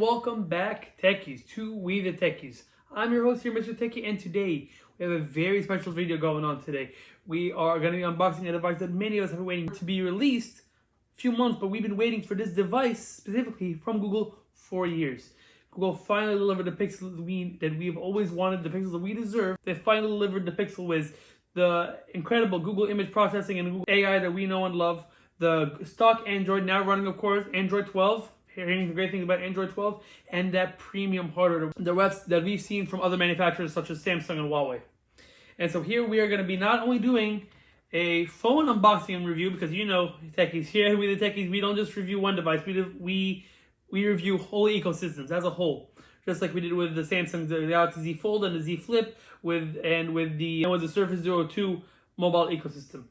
welcome back, Techies, to We the Techies. I'm your host here, MrTechie, and today we have a very special video going on today. We are going to be unboxing a device that many of us have been waiting to be released a few months, but we've been waiting for this device specifically from Google for years. Google finally delivered the Pixel that we've always wanted, the Pixels that we deserve. They finally delivered the Pixel with the incredible Google image processing and Google AI that we know and love. The stock Android, now running, of course, Android 12. Hearing great things about Android 12, and that premium hardware, the reps that we've seen from other manufacturers such as Samsung and Huawei. And so here we are going to be not only doing a phone unboxing and review, because you know, Techies, here we the Techies, we don't just review one device, we review whole ecosystems as a whole. Just like we did with the Samsung Galaxy Z Fold and the Z Flip, with the Surface Zero 2 mobile ecosystem.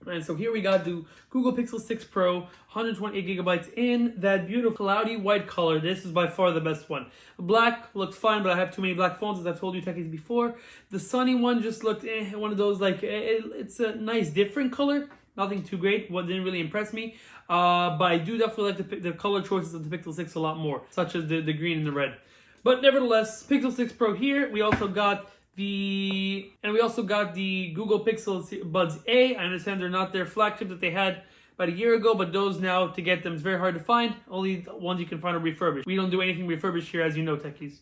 And so here we got the Google Pixel 6 Pro, 128 gigabytes in that beautiful cloudy white color. This is by far the best one. Black looks fine, but I have too many black phones, as I've told you Techies before. The sunny one just looked one of those, like, it's a nice different color. Nothing too great. What didn't really impress me. But I do definitely like the color choices of the Pixel 6 a lot more, such as the green and the red. But nevertheless, Pixel 6 Pro here. We also got the Google Pixel Buds A. I understand they're not their flagship that they had about a year ago, but those now, to get them, is very hard to find. Only the ones you can find are refurbished. We don't do anything refurbished here, as you know, Techies.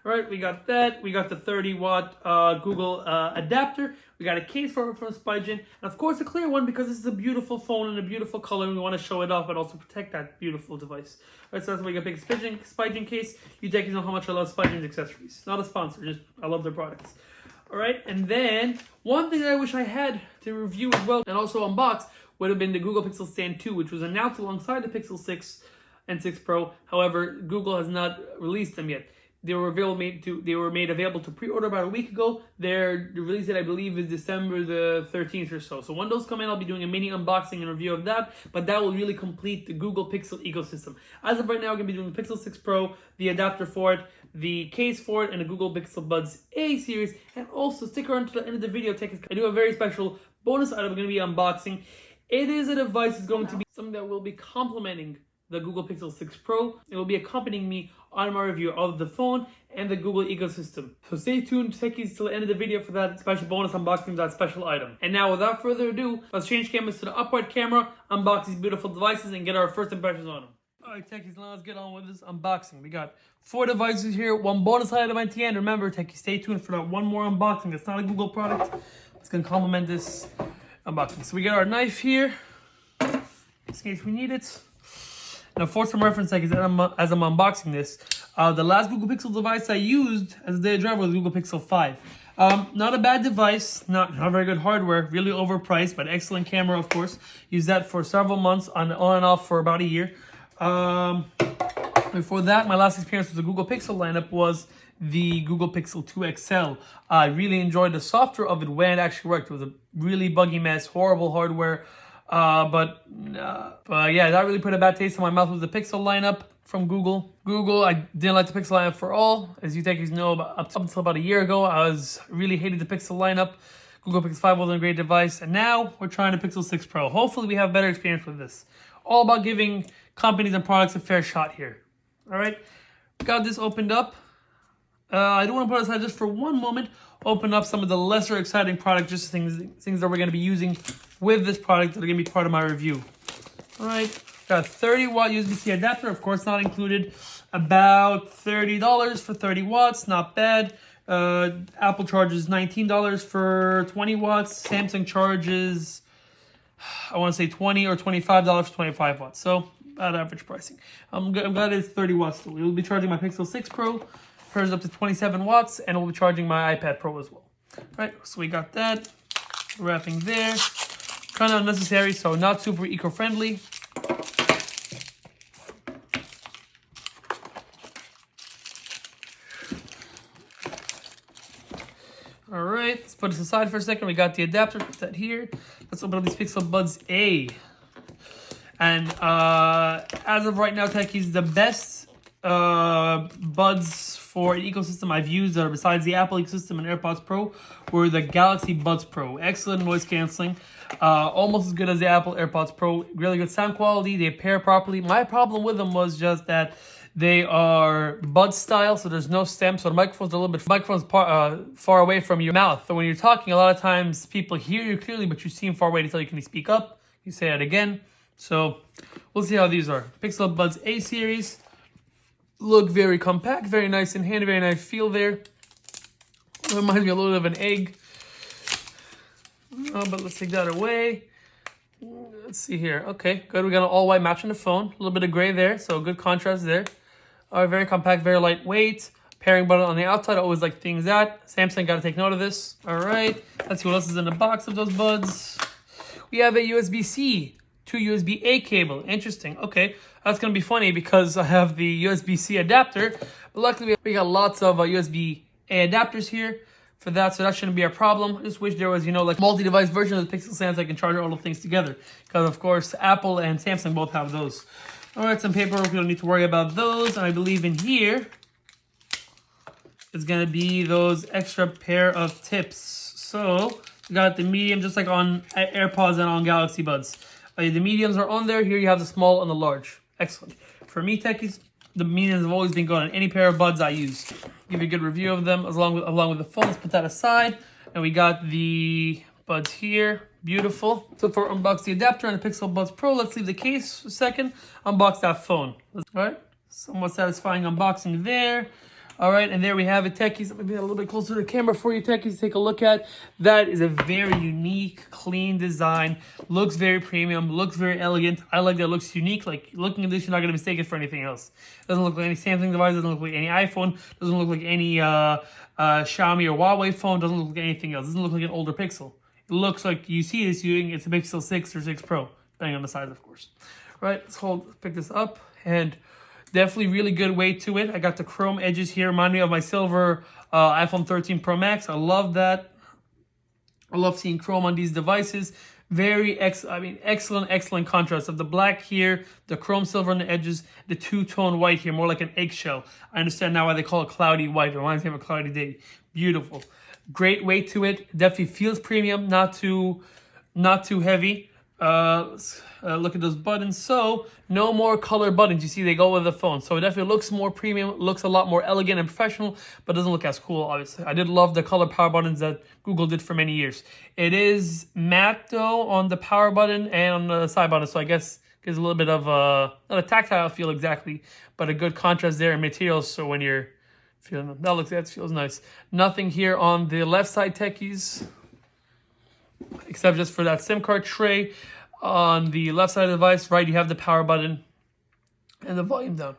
All right, we got that. We got the 30-watt Google adapter. We got a case for it from Spigen. And of course, a clear one, because this is a beautiful phone and a beautiful color, and we want to show it off, but also protect that beautiful device. All right, so that's why we got a big Spigen case. You Techies know how much I love Spigen's accessories. Not a sponsor, just I love their products. All right, and then one thing that I wish I had to review as well and also unbox would have been the Google Pixel Stand 2, which was announced alongside the Pixel 6 and 6 Pro. However, Google has not released them yet. They were made available to pre-order about a week ago. The release date, I believe, is December the 13th or so. So when those come in, I'll be doing a mini unboxing and review of that. But that will really complete the Google Pixel ecosystem. As of right now, I'm going to be doing the Pixel 6 Pro, the adapter for it, the case for it, and the Google Pixel Buds A series. And also, stick around to the end of the video. I do a very special bonus item I'm going to be unboxing. It is a device that's going to be something that will be complementing the Google Pixel 6 Pro. It will be accompanying me on my review of the phone and the Google ecosystem. So stay tuned, Techies, till the end of the video for that special bonus unboxing of that special item. And now, without further ado, let's change cameras to the upright camera, unbox these beautiful devices, and get our first impressions on them. Alright, Techies, now let's get on with this unboxing. We got 4 devices here, 1 bonus item at the end. Remember, Techies, stay tuned for that one more unboxing. It's not a Google product. It's going to complement this unboxing. So we got our knife here, in case we need it. Now, for some reference, as I'm unboxing this, the last Google Pixel device I used as a daily driver was the Google Pixel 5. Not a bad device, not very good hardware, really overpriced, but excellent camera, of course. Used that for several months, on and off for about a year. Before that, my last experience with the Google Pixel lineup was the Google Pixel 2 XL. I really enjoyed the software of it when it actually worked. It was a really buggy mess, horrible hardware. But yeah, that really put a bad taste in my mouth with the Pixel lineup from Google. I didn't like the Pixel lineup for all. As you Techies know, up until about a year ago, I really hated the Pixel lineup. Google Pixel 5 wasn't a great device, and now we're trying the Pixel 6 Pro. Hopefully we have better experience with this. All about giving companies and products a fair shot here. All right, got this opened up. I do want to put aside just for one moment, open up some of the lesser exciting products, just things that we're going to be using with this product that are going to be part of my review. All right, got a 30-watt USB-C adapter, of course not included. About $30 for 30 watts, not bad. Apple charges $19 for 20 watts. Samsung charges, I want to say $20 or $25 for 25 watts. So about average pricing. I'm glad it's 30 watts still. We'll be charging my Pixel 6 Pro. Hers up to 27 watts, and we'll be charging my iPad Pro as well. All right, so we got that. Wrapping there. Kind of unnecessary, so not super eco-friendly. All right, let's put this aside for a second. We got the adapter, put that here. Let's open up these Pixel Buds A. And as of right now, Techies, the best buds for an ecosystem I've used besides the Apple ecosystem and AirPods Pro were the Galaxy Buds Pro. Excellent noise canceling, almost as good as the Apple AirPods Pro. Really good sound quality. They pair properly. My problem with them was just that They are bud style, so there's no stem. So the microphone's a little bit far away from your mouth. So when you're talking, a lot of times people hear you clearly, but you seem far away to tell you, can you speak up? You say that again. So we'll see how these are. Pixel Buds A series look very compact, very nice in hand, very nice feel there. Reminds me a little bit of an egg. But let's take that away. Let's see here. Okay, good. We got an all white match on the phone. A little bit of gray there, so good contrast there. Very compact, very lightweight. Pairing button on the outside. I always like things that. Samsung got to take note of this. All right. Let's see what else is in the box of those buds. We have a USB-C to USB-A cable. Interesting. Okay, that's going to be funny because I have the USB-C adapter. But luckily, we got lots of USB-A adapters here for that, so that shouldn't be a problem. I just wish there was, like multi-device version of the Pixel Stand so I can charge all the things together. Because, of course, Apple and Samsung both have those. All right, some paperwork. We don't need to worry about those. And I believe in here, it's going to be those extra pair of tips. So we got the medium, just like on AirPods and on Galaxy Buds. The mediums are on there. Here you have the small and the large. Excellent. For me, techies, the mediums have always been good on any pair of buds I use. Give you a good review of them along with the phone. Let's put that aside. And we got the buds here. Beautiful. So for unbox the adapter and the Pixel Buds Pro, let's leave the case a second. Unbox that phone. All right. Somewhat satisfying unboxing there. All right, and there we have it, techies. Let me be a little bit closer to the camera for you, techies, to take a look at. That is a very unique, clean design. Looks very premium, looks very elegant. I like that it looks unique. Like, looking at this, you're not going to mistake it for anything else. Doesn't look like any Samsung device, doesn't look like any iPhone, doesn't look like any Xiaomi or Huawei phone, doesn't look like anything else. Doesn't look like an older Pixel. It looks like you see this, it's a Pixel 6 or 6 Pro, depending on the size, of course. All right, let's pick this up, and definitely really good weight to it. I got the chrome edges here, remind me of my silver iPhone 13 Pro Max. I love that. I love seeing chrome on these devices. Very excellent contrast of the black here, the chrome silver on the edges, the two-tone white here, more like an eggshell. I understand now why they call it cloudy white. It reminds me of a cloudy day. Beautiful. Great weight to it. Definitely feels premium, not too heavy. Let's look at those buttons. So no more color buttons. You see, they go with the phone. So it definitely looks more premium, looks a lot more elegant and professional, but doesn't look as cool, obviously. I did love the color power buttons that Google did for many years. It is matte, though, on the power button and on the side button. So I guess gives a little bit of not a tactile feel exactly, but a good contrast there in materials. So when you're feeling them, that feels nice. Nothing here on the left side, techies, except just for that SIM card tray. On the left side of the device, right, you have the power button and the volume down.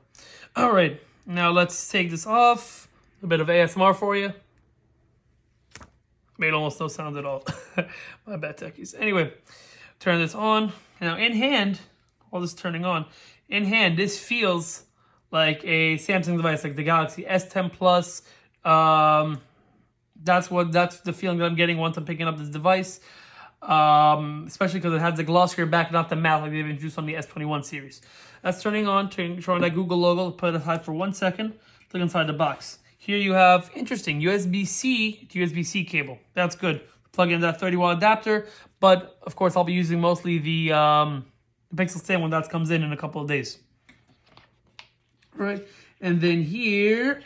All right, now let's take this off. A bit of ASMR for you. Made almost no sound at all. My bad, techies. Anyway, turn this on. Now in hand, all this turning on, in hand, this feels like a Samsung device, like the Galaxy S10 Plus. That's the feeling that I'm getting once I'm picking up this device. Especially because it has the glossier back, not the matte like they've introduced on the S21 series. That's turning on, showing that Google logo. Put it aside for 1 second. Look inside the box. Here you have, interesting, USB-C to USB-C cable. That's good. Plug in that 30-watt adapter, but of course I'll be using mostly the Pixel Stand when that comes in a couple of days. All right, and then here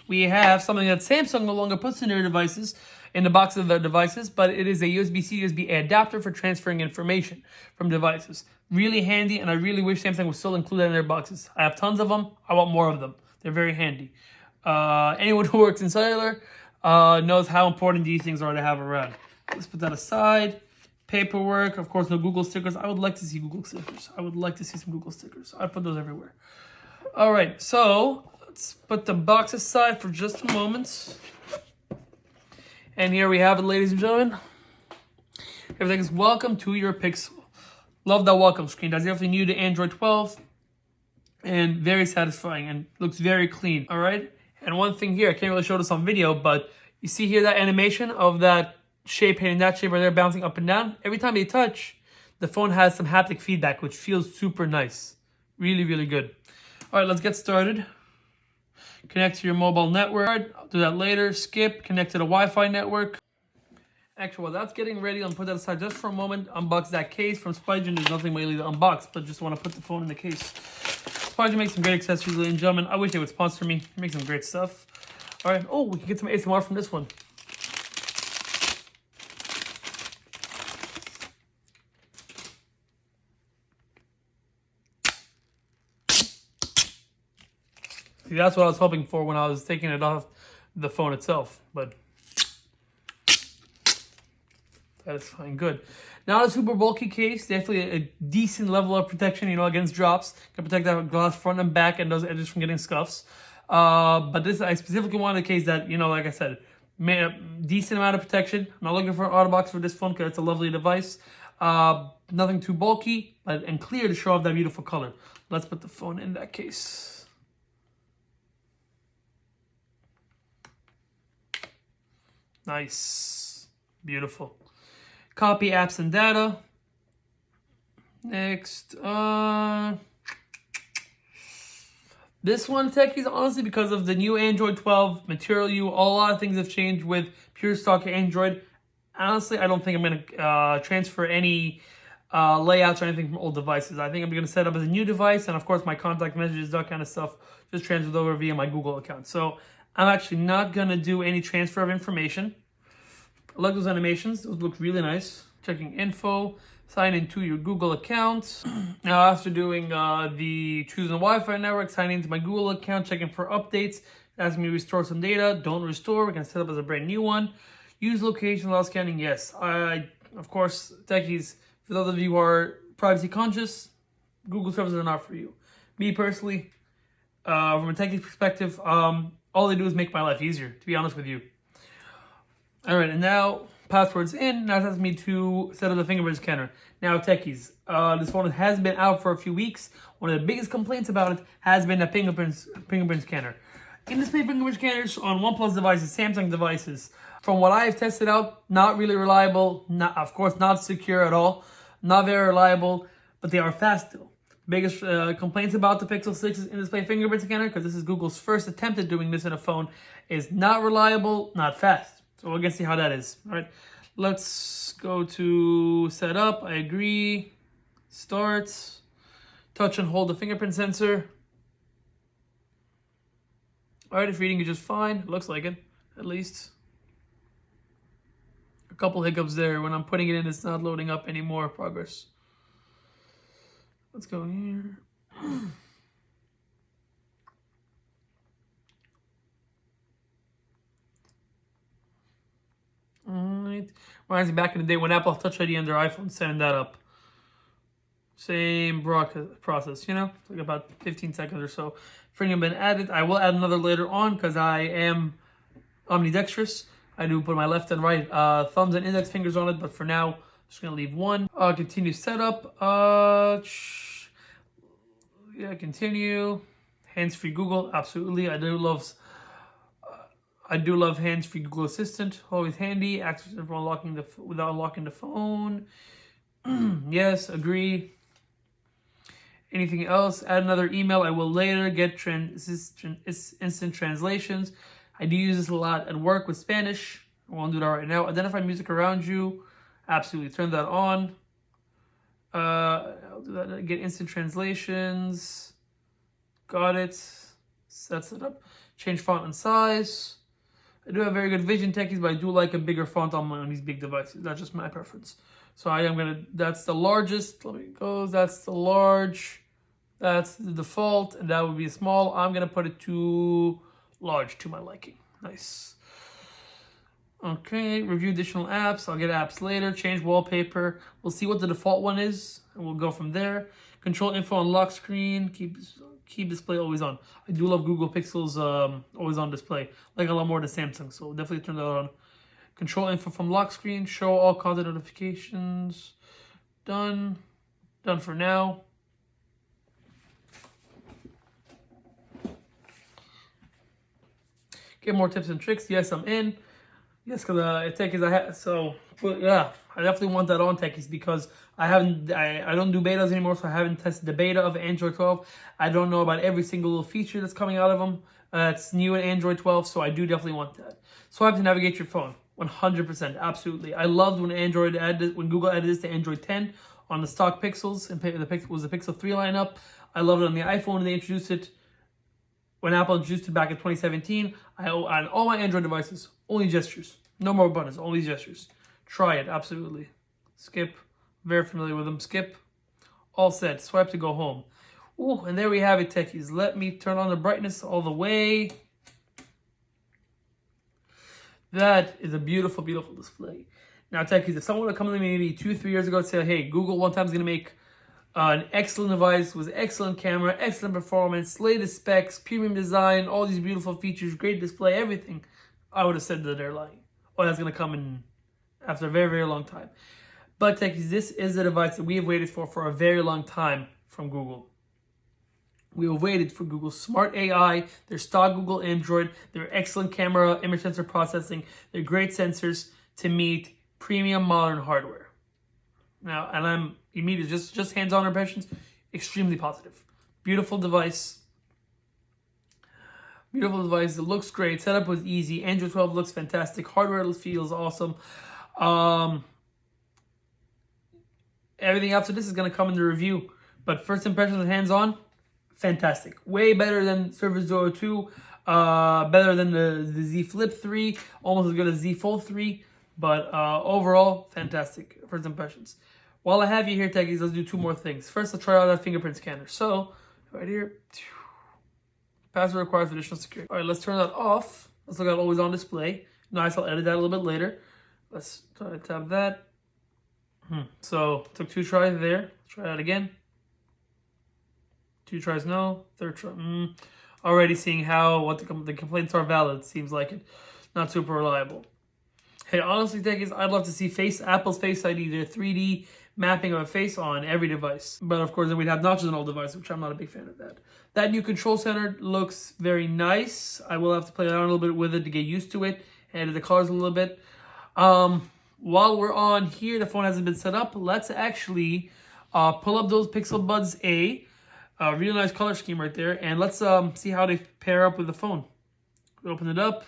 we have something that Samsung no longer puts in their devices, in the box of the devices, but it is a USB-C, USB-A adapter for transferring information from devices. Really handy, and I really wish Samsung would still include that in their boxes. I have tons of them. I want more of them. They're very handy. Anyone who works in cellular knows how important these things are to have around. Let's put that aside. Paperwork, of course, no Google stickers. I would like to see Google stickers. I would like to see some Google stickers. I'd put those everywhere. All right, so let's put the box aside for just a moment. And here we have it, ladies and gentlemen. Everything is welcome to your Pixel. Love that welcome screen. That's definitely new to Android 12. And very satisfying and looks very clean. All right. And one thing here, I can't really show this on video, but you see here that animation of that shape hitting that shape right there, bouncing up and down. Every time you touch, the phone has some haptic feedback, which feels super nice. Really, really good. All right, let's get started. Connect to your mobile network. I'll do that later. Skip. Connect to the Wi-Fi network. Actually, while that's getting ready, I'll put that aside just for a moment. Unbox that case from Spygen. There's nothing really to unbox, but just want to put the phone in the case. Techies makes some great accessories, ladies and gentlemen. I wish they would sponsor me. They make some great stuff. All right. Oh, we can get some ASMR from this one. See, that's what I was hoping for when I was taking it off the phone itself, but that is fine. Good. Not a super bulky case. Definitely a decent level of protection, you know, against drops. Can protect that glass front and back and those edges from getting scuffs. But this, I specifically wanted a case that, you know, like I said, made a decent amount of protection. I'm not looking for an auto box for this phone because it's a lovely device. Nothing too bulky, but and clear to show off that beautiful color. Let's put the phone in that case. Nice. Beautiful. Copy apps and data. Next. This one, Techies, honestly, because of the new Android 12 material, a lot of things have changed with pure stock Android. Honestly, I don't think I'm going to transfer any layouts or anything from old devices. I think I'm going to set up as a new device, and of course my contact messages, that kind of stuff, just transferred over via my Google account. So I'm actually not going to do any transfer of information. I like those animations. Those look really nice. Checking info. Sign into your Google account. Now, after doing the choosing the Wi-Fi network, sign into my Google account, checking for updates. Asking me to restore some data. Don't restore. We're going to set up as a brand new one. Use location while scanning. Yes. Of course, Techies, for those of you who are privacy conscious, Google services are not for you. Me personally, from a Techie perspective, all they do is make my life easier, to be honest with you. All right, and now passwords in. Now it asks me to set up the fingerprint scanner. Now, Techies, this phone has been out for a few weeks. One of the biggest complaints about it has been the fingerprint scanner. In-display fingerprint scanners on OnePlus devices, Samsung devices, from what I have tested out, not really reliable. Not, of course, not secure at all. Not very reliable, but they are fast still. Biggest complaints about the Pixel 6's in-display fingerprint scanner, because this is Google's first attempt at doing this in a phone, is not reliable, not fast. So we're going to see how that is. All right, let's go to setup. I agree. Start. Touch and hold the fingerprint sensor. All right, it's reading it just fine. It looks like it, at least. A couple hiccups there. When I'm putting it in, it's not loading up any more progress. Let's go here. Alright. Reminds me back in the day when Apple Touch ID on their iPhone, setting that up. Same process, you know? It's like about 15 seconds or so. Fingerprint been added. I will add another later on because I am ambidextrous. I do put my left and right thumbs and index fingers on it, but for now, I'm just going to leave one. Continue setup. Yeah, continue. Hands-free Google, absolutely. I do love hands-free Google Assistant. Always handy. Access for unlocking without unlocking the phone. Yes, agree. Anything else? Add another email. I will later get instant translations. I do use this a lot at work with Spanish. I won't do that right now. Identify music around you. Absolutely. Turn that on. I'll do that. Get instant translations. Got it. Sets it up. Change font and size. I do have very good vision, Techies, but I do like a bigger font on these big devices. That's just my preference. So I am gonna. That's the largest. Let me go. That's the large. That's the default, and that would be small. I'm gonna put it to large to my liking. Nice. Okay, review additional apps. I'll get apps later. Change wallpaper. We'll see what the default one is, and we'll go from there. Control info on lock screen. Keep display always on. I do love Google Pixel's always on display. Like a lot more than Samsung, so definitely turn that on. Control info from lock screen. Show all content notifications. Done. Done for now. Get more tips and tricks. Yes, I'm in. Yes, because Techies, yeah, I definitely want that on Techies because I don't do betas anymore, so I haven't tested the beta of Android 12. I don't know about every single little feature that's coming out of them. It's new in Android 12, so I do definitely want that. Swipe to navigate your phone, 100%, absolutely. I loved when Google added this to Android 10 on the stock Pixels, and the Pixel was the Pixel 3 lineup. I love it on the iPhone when they introduced it. When Apple introduced it back in 2017, on all my Android devices, only gestures. No more buttons, only gestures. Try it, absolutely. Skip, very familiar with them. Skip, all set. Swipe to go home. Ooh, and there we have it, techies. Let me turn on the brightness all the way. That is a beautiful, beautiful display. Now, techies, if someone would come to me maybe 2-3 years ago and say, hey, Google one time is going to make an excellent device with excellent camera, excellent performance, latest specs, premium design, all these beautiful features, great display, everything, I would have said that they're lying. Oh, that's going to come in after a very, very long time. But techies, this is a device that we have waited for a very long time from Google. We have waited for Google's smart AI, their stock Google Android, their excellent camera, image sensor processing, their great sensors to meet premium modern hardware. Now, and I'm immediately, just hands-on impressions, extremely positive. Beautiful device. Beautiful device. It looks great. Setup was easy. Android 12 looks fantastic. Hardware feels awesome. Everything after this is going to come in the review. But first impressions and hands-on, fantastic. Way better than Surface Duo 2. Better than the Z Flip 3. Almost as good as Z Fold 3. But overall, fantastic first impressions. While I have you here, techies, let's do 2 more things. First, let's try out that fingerprint scanner. So, right here, password requires additional security. All right, let's turn that off. Let's look at always on display. Nice, I'll edit that a little bit later. Let's try to tap that. So, took 2 tries there. Let's try that again. 2 tries, no. 3rd try, Already seeing what the complaints are valid. Seems like it. Not super reliable. Hey, honestly, techies, I'd love to see Apple's Face ID, their 3D mapping of a face on every device. But of course, then we'd have notches on all devices, which I'm not a big fan of that. That new control center looks very nice. I will have to play around a little bit with it to get used to it and edit the colors a little bit. While we're on here, the phone hasn't been set up. Let's actually pull up those Pixel Buds A. Really nice color scheme right there. And let's see how they pair up with the phone. Open it up.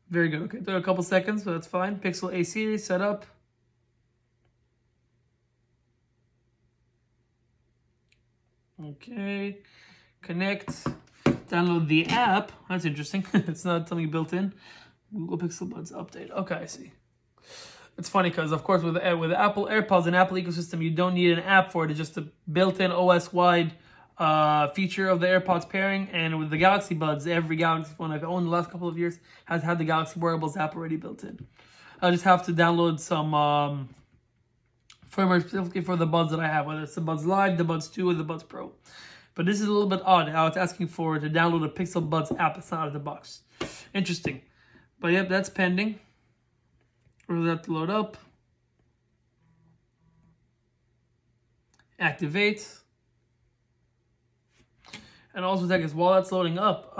Very good. Okay, took a couple seconds, but that's fine. Pixel A series set up. Okay, connect. Download the app. That's interesting. It's not something built in. Google Pixel Buds update. Okay, I see. It's funny because, of course, with Apple AirPods and Apple ecosystem, you don't need an app for it. It's just a built-in OS-wide feature of the AirPods pairing. And with the Galaxy Buds, every Galaxy phone I've owned the last couple of years has had the Galaxy Wearables app already built in. I just have to download some firmware specifically for the Buds that I have, whether it's the Buds Live, the Buds 2, or the Buds Pro. But this is a little bit odd how it's asking to download a Pixel Buds app. It's not out of the box. Interesting. But yep, that's pending. We'll have to load up. Activate. And also, techies, while that's loading up,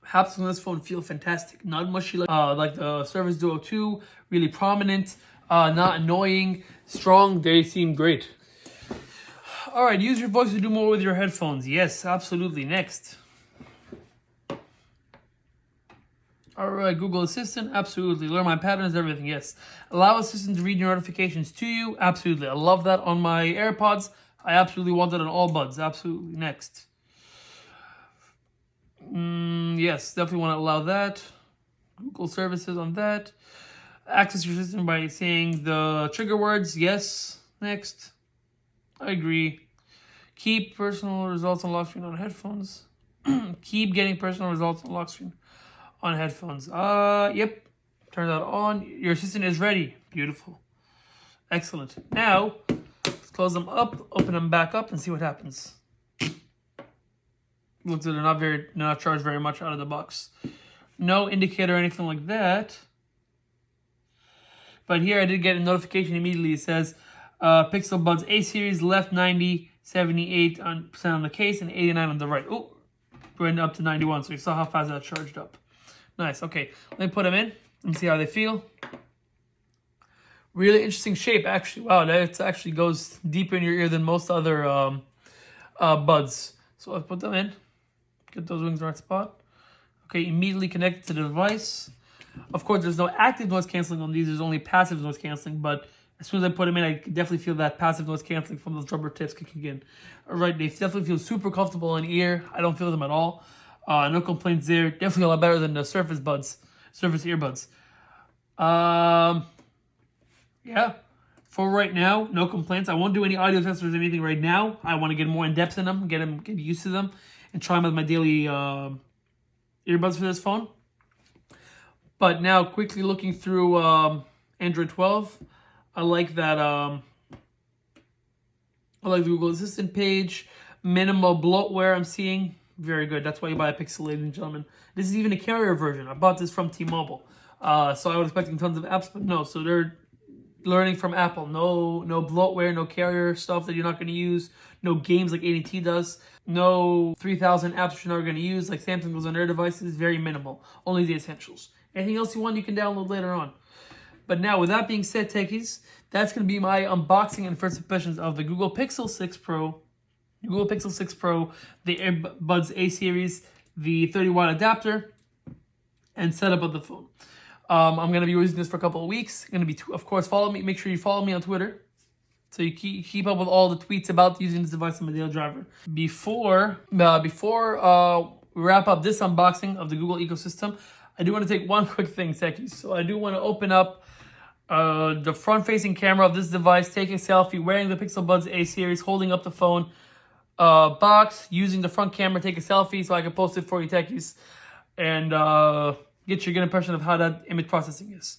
haptics on this phone feel fantastic. Not mushy like the Surface Duo 2. Really prominent. Not annoying. Strong. They seem great. All right, use your voice to do more with your headphones. Yes, absolutely. Next. All right, Google Assistant, absolutely. Learn my patterns, everything, yes. Allow Assistant to read your notifications to you, absolutely. I love that on my AirPods. I absolutely want that on all Buds, absolutely. Next. Yes, definitely want to allow that. Google services on that. Access your system by saying the trigger words, yes. Next. I agree. Keep personal results on lock screen on headphones. Keep getting personal results on lock screen on headphones. Yep. Turn that on. Your assistant is ready. Beautiful. Excellent. Now, let's close them up, open them back up, and see what happens. Looks like they're not charged very much out of the box. No indicator or anything like that. But here I did get a notification immediately. It says Pixel Buds A series left 90, 78% on the case, and 89 on the right. Oh, went up to 91. So you saw how fast that charged up. Nice. Okay, let me put them in and see how they feel. Really interesting shape, actually. Wow, that actually goes deeper in your ear than most other buds. So let's put them in. Get those wings in the right spot. Okay, immediately connected to the device. Of course, there's no active noise canceling on these. There's only passive noise canceling, but As soon as I put them in, I definitely feel that passive noise canceling from those rubber tips kicking in. All right, they definitely feel super comfortable in ear. I don't feel them at all. No complaints there. Definitely a lot better than the Surface earbuds. Yeah. For right now, no complaints. I won't do any audio tests or anything right now. I want to get more in depth in them, get used to them, and try them with my daily earbuds for this phone. But now, quickly looking through Android 12, I like that. I like the Google Assistant page. Minimal bloatware I'm seeing. Very good. That's why you buy a Pixel, ladies and gentlemen. This is even a carrier version. I bought this from T-Mobile. So I was expecting tons of apps, but no. So they're learning from Apple. No bloatware, no carrier stuff that you're not going to use. No games like AT&T does. No 3,000 apps you're not going to use like Samsung does on their devices. Very minimal. Only the essentials. Anything else you want, you can download later on. But now, with that being said, techies, that's going to be my unboxing and first impressions of the Google Pixel 6 Pro, the AirBuds A series, the 30-watt adapter, and setup of the phone. I'm going to be using this for a couple of weeks. Going to be, of course, follow me. Make sure you follow me on Twitter, so you keep up with all the tweets about using this device on my daily driver. Before we wrap up this unboxing of the Google ecosystem, I do want to take one quick thing, techies. So I do want to open up the front-facing camera of this device, take a selfie, wearing the Pixel Buds A series, holding up the phone box, using the front camera, take a selfie so I can post it for you, techies, and get your good impression of how that image processing is.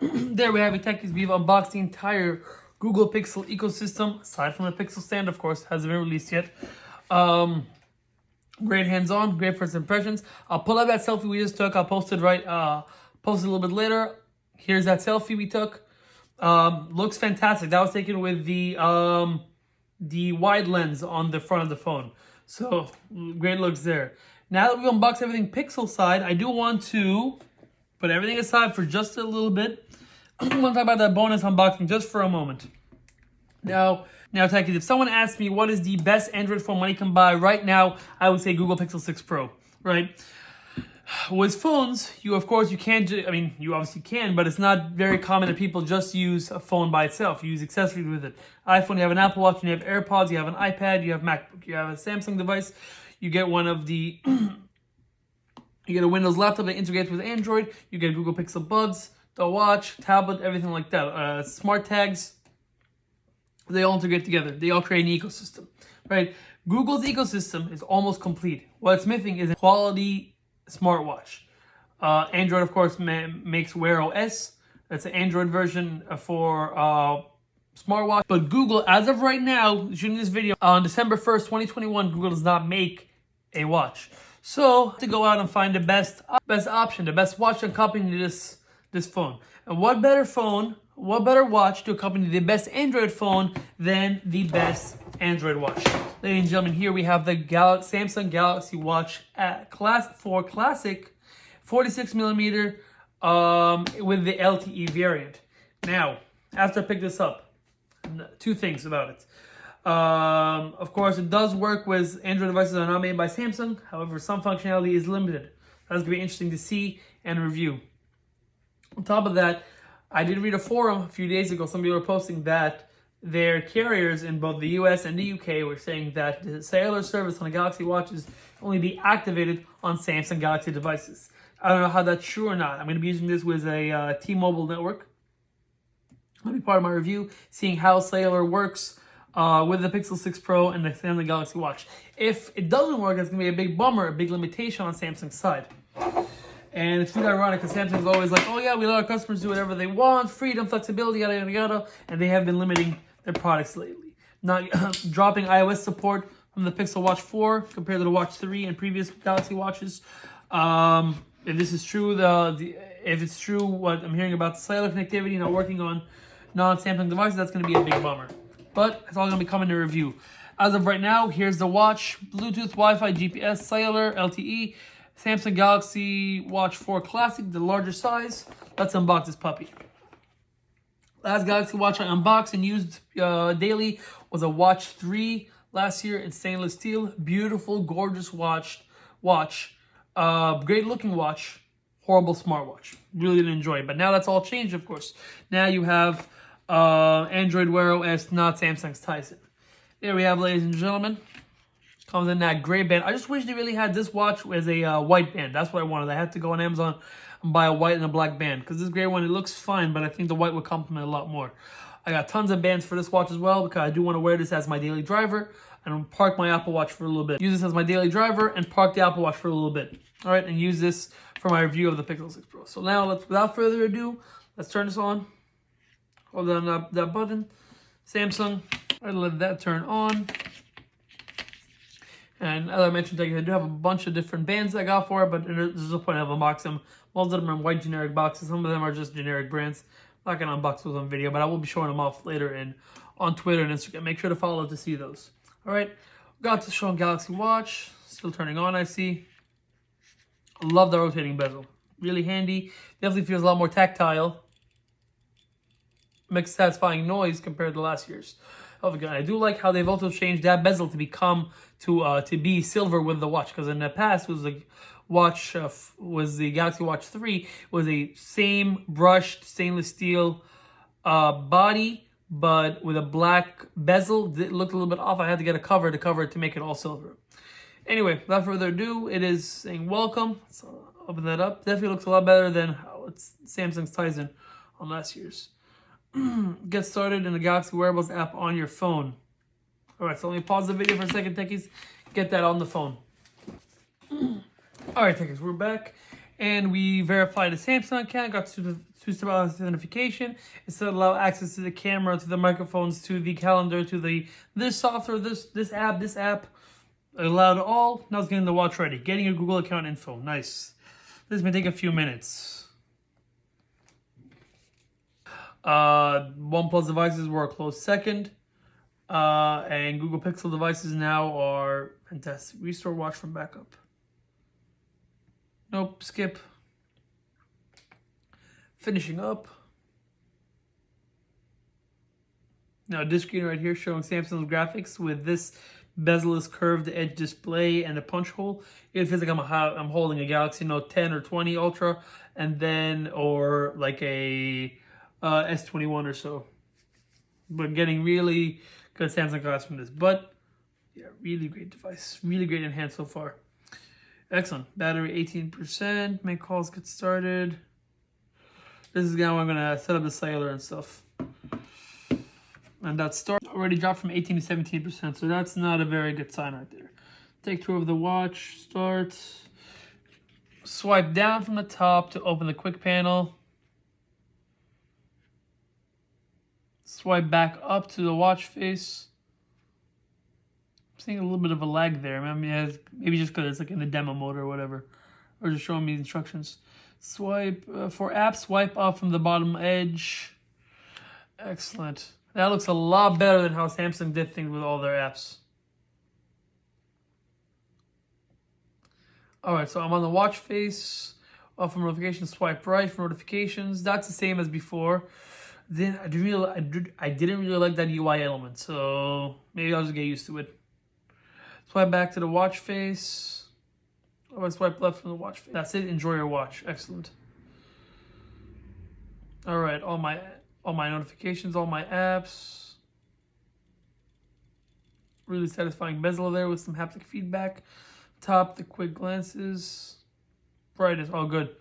There we have it, techies. We've unboxed the entire Google Pixel ecosystem, aside from the Pixel stand, of course, hasn't been released yet. Great hands-on, great first impressions. I'll pull out that selfie we just took. I'll post it post it a little bit later. Here's that selfie we took. Looks fantastic. That was taken with the wide lens on the front of the phone. So great looks there. Now that we unboxed everything Pixel side, I do want to put everything aside for just a little bit. I want to talk about that bonus unboxing just for a moment. Now, techies, if someone asks me what is the best Android phone money can buy right now, I would say Google Pixel 6 Pro, right? With phones, you obviously can, but it's not very common that people just use a phone by itself. You use accessories with it. iPhone, you have an Apple Watch, you have AirPods, you have an iPad, you have MacBook, you have a Samsung device, you get one of the, you get a Windows laptop that integrates with Android, you get Google Pixel Buds, the watch, tablet, everything like that. Smart tags, they all integrate together. They all create an ecosystem, right? Google's ecosystem is almost complete. What's missing is a quality smartwatch. Android, of course, makes Wear OS. That's an Android version for smartwatch. But Google, as of right now, shooting this video on December 1st, 2021, Google does not make a watch. So to go out and find the best option, the best watch to accompany this phone. And what better watch to accompany the best Android phone than the best Android watch? Ladies and gentlemen, here we have the Samsung Galaxy Watch Classic 46mm with the LTE variant. Now, after I picked this up, two things about it. Of course, it does work with Android devices that are not made by Samsung. However, some functionality is limited. That's going to be interesting to see and review. On top of that, I did read a forum a few days ago. Some people were posting that their carriers in both the US and the UK were saying that the cellular service on the Galaxy Watches can only be activated on Samsung Galaxy devices. I don't know how that's true or not. I'm going to be using this with a T-Mobile network. That'll be part of my review, seeing how cellular works with the Pixel 6 Pro and the Samsung Galaxy Watch. If it doesn't work, it's going to be a big bummer, a big limitation on Samsung's side. And it's really ironic because Samsung's always like, oh yeah, we let our customers do whatever they want, freedom, flexibility, yada, yada, yada. And they have been limiting their products lately. Not dropping iOS support from the Pixel Watch 4 compared to the Watch 3 and previous Galaxy Watches. If this is true, if it's true what I'm hearing about the cellular connectivity not working on non-Samsung devices, that's going to be a big bummer. But it's all going to be coming to review. As of right now, here's the watch. Bluetooth, Wi-Fi, GPS, cellular, LTE. Samsung Galaxy Watch 4 Classic, the larger size. Let's unbox this puppy. Last Galaxy Watch I unboxed and used daily was a Watch 3 last year in stainless steel. Beautiful, gorgeous watch. Great looking watch. horrible smartwatch. Really didn't enjoy it. But now that's all changed, of course. Now you have Android Wear OS, not Samsung's Tizen. There we have, ladies and gentlemen. Comes in that gray band. I just wish they really had this watch as a white band. That's what I wanted. I had to go on Amazon and buy a white and a black band. Because this gray one, it looks fine, but I think the white would complement a lot more. I got tons of bands for this watch as well, because I do want to wear this as my daily driver and park my Apple Watch for a little bit. Use this as my daily driver and park the Apple Watch for a little bit. All right, and use this for my review of the Pixel 6 Pro. So now, without further ado, let's turn this on. Hold down that button. Samsung. I let that turn on. And as I mentioned, I do have a bunch of different bands I got for it, but there's no point of unboxing them. Most of them are in white generic boxes. Some of them are just generic brands. I'm not going to unbox those on video, but I will be showing them off later on Twitter and Instagram. Make sure to follow to see those. All right. Got to show Galaxy Watch. Still turning on, I see. I love the rotating bezel. Really handy. Definitely feels a lot more tactile. Makes satisfying noise compared to last year's. I do like how they've also changed that bezel to become to be silver with the watch, because in the past was the watch was the Galaxy Watch 3 was a same brushed stainless steel body, but with a black bezel. It looked a little bit off. I had to get a cover to cover it to make it all silver. Anyway, without further ado, it is saying welcome. So open that up. Definitely looks a lot better than how it's Samsung's Tizen on last year's. Get started in the Galaxy Wearables app on your phone. Alright, so let me pause the video for a second, Techies. Get that on the phone. Alright, Techies, we're back. And we verified the Samsung account, got two-step authentication. It said allow access to the camera, to the microphones, to the calendar, to this software, this app. Allowed all. Now it's getting the watch ready. Getting your Google account info. Nice. This may take a few minutes. OnePlus devices were a close second. And Google Pixel devices now are fantastic. Restore watch from backup. Nope, skip. Finishing up. Now this screen right here showing Samsung's graphics with this bezel-less curved edge display and a punch hole. It feels like I'm holding a Galaxy Note 10 or 20 Ultra, and then or like a S21 or so. But getting really good Samsung glass from this. But yeah, really great device. Really great in hand so far. Excellent. Battery 18%. Make calls, get started. This is now I'm going to set up the cellular and stuff. And that start already dropped from 18 to 17%. So that's not a very good sign right there. Take tour of the watch. Start. Swipe down from the top to open the quick panel. Swipe back up to the watch face. I'm seeing a little bit of a lag there. I mean, maybe just because it's like in the demo mode or whatever. Or just showing me instructions. Swipe for apps, swipe up from the bottom edge. Excellent. That looks a lot better than how Samsung did things with all their apps. Alright, so I'm on the watch face. From notifications, swipe right for notifications. That's the same as before. Then I didn't really like that UI element, so maybe I'll just get used to it. Swipe back to the watch face. Or swipe left from the watch face. That's it. Enjoy your watch. Excellent. All right, all my notifications, all my apps. Really satisfying bezel there with some haptic feedback. Top, the quick glances. Brightness, all good.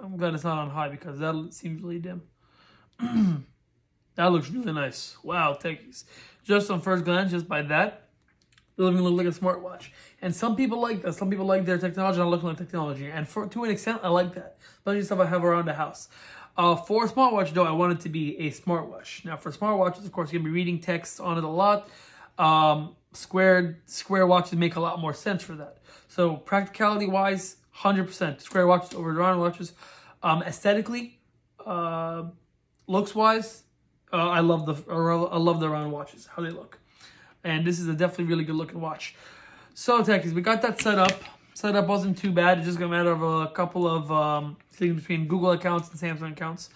I'm glad it's not on high because that seems really dim. That looks really nice. Wow, Techies. Just on first glance, just by that, it doesn't even look like a smartwatch. And some people like that. Some people like their technology not looking like technology. And to an extent, I like that. Especially stuff I have around the house. For a smartwatch, though, I want it to be a smartwatch. Now, for smartwatches, of course, you're going to be reading text on it a lot. Square watches make a lot more sense for that. So, practicality-wise, 100%. Square watches over round watches. Aesthetically, looks-wise, I love the round watches, how they look. And this is a definitely really good-looking watch. So, Techies, we got that set up. Setup wasn't too bad. It's just a matter of a couple of things between Google accounts and Samsung accounts.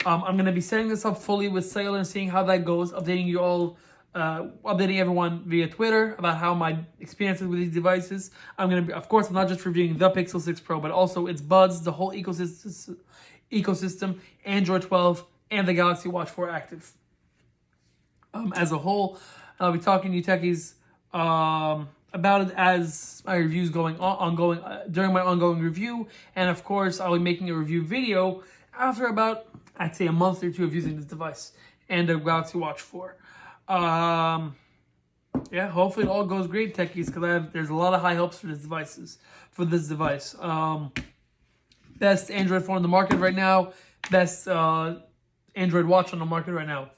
I'm going to be setting this up fully with cellular and seeing how that goes, updating you all updating everyone via Twitter about how my experiences with these devices. I'm going to be, of course, I'm not just reviewing the Pixel 6 Pro, but also its buds, the whole ecosystem, Android 12, and the Galaxy Watch 4 Active. As a whole, I'll be talking to you techies about it as my review's during my ongoing review, and of course, I'll be making a review video after about, I'd say, a month or two of using this device and the Galaxy Watch 4. Yeah, hopefully it all goes great, techies, because there's a lot of high hopes for this device. Best Android phone on the market right now. Best Android watch on the market right now.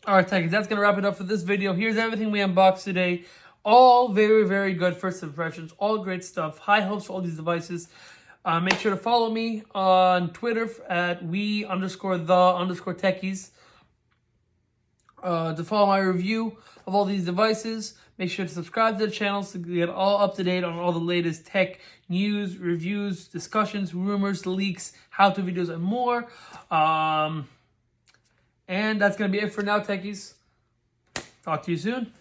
Alright, techies, that's going to wrap it up for this video. Here's everything we unboxed today. All very, very good first impressions. All great stuff. High hopes for all these devices. Make sure to follow me on Twitter at we_the_techies. To follow my review of all these devices. Make sure to subscribe to the channel to get all up to date on all the latest tech news, reviews, discussions, rumors, leaks, how-to videos, and more. And that's going to be it for now, techies. Talk to you soon.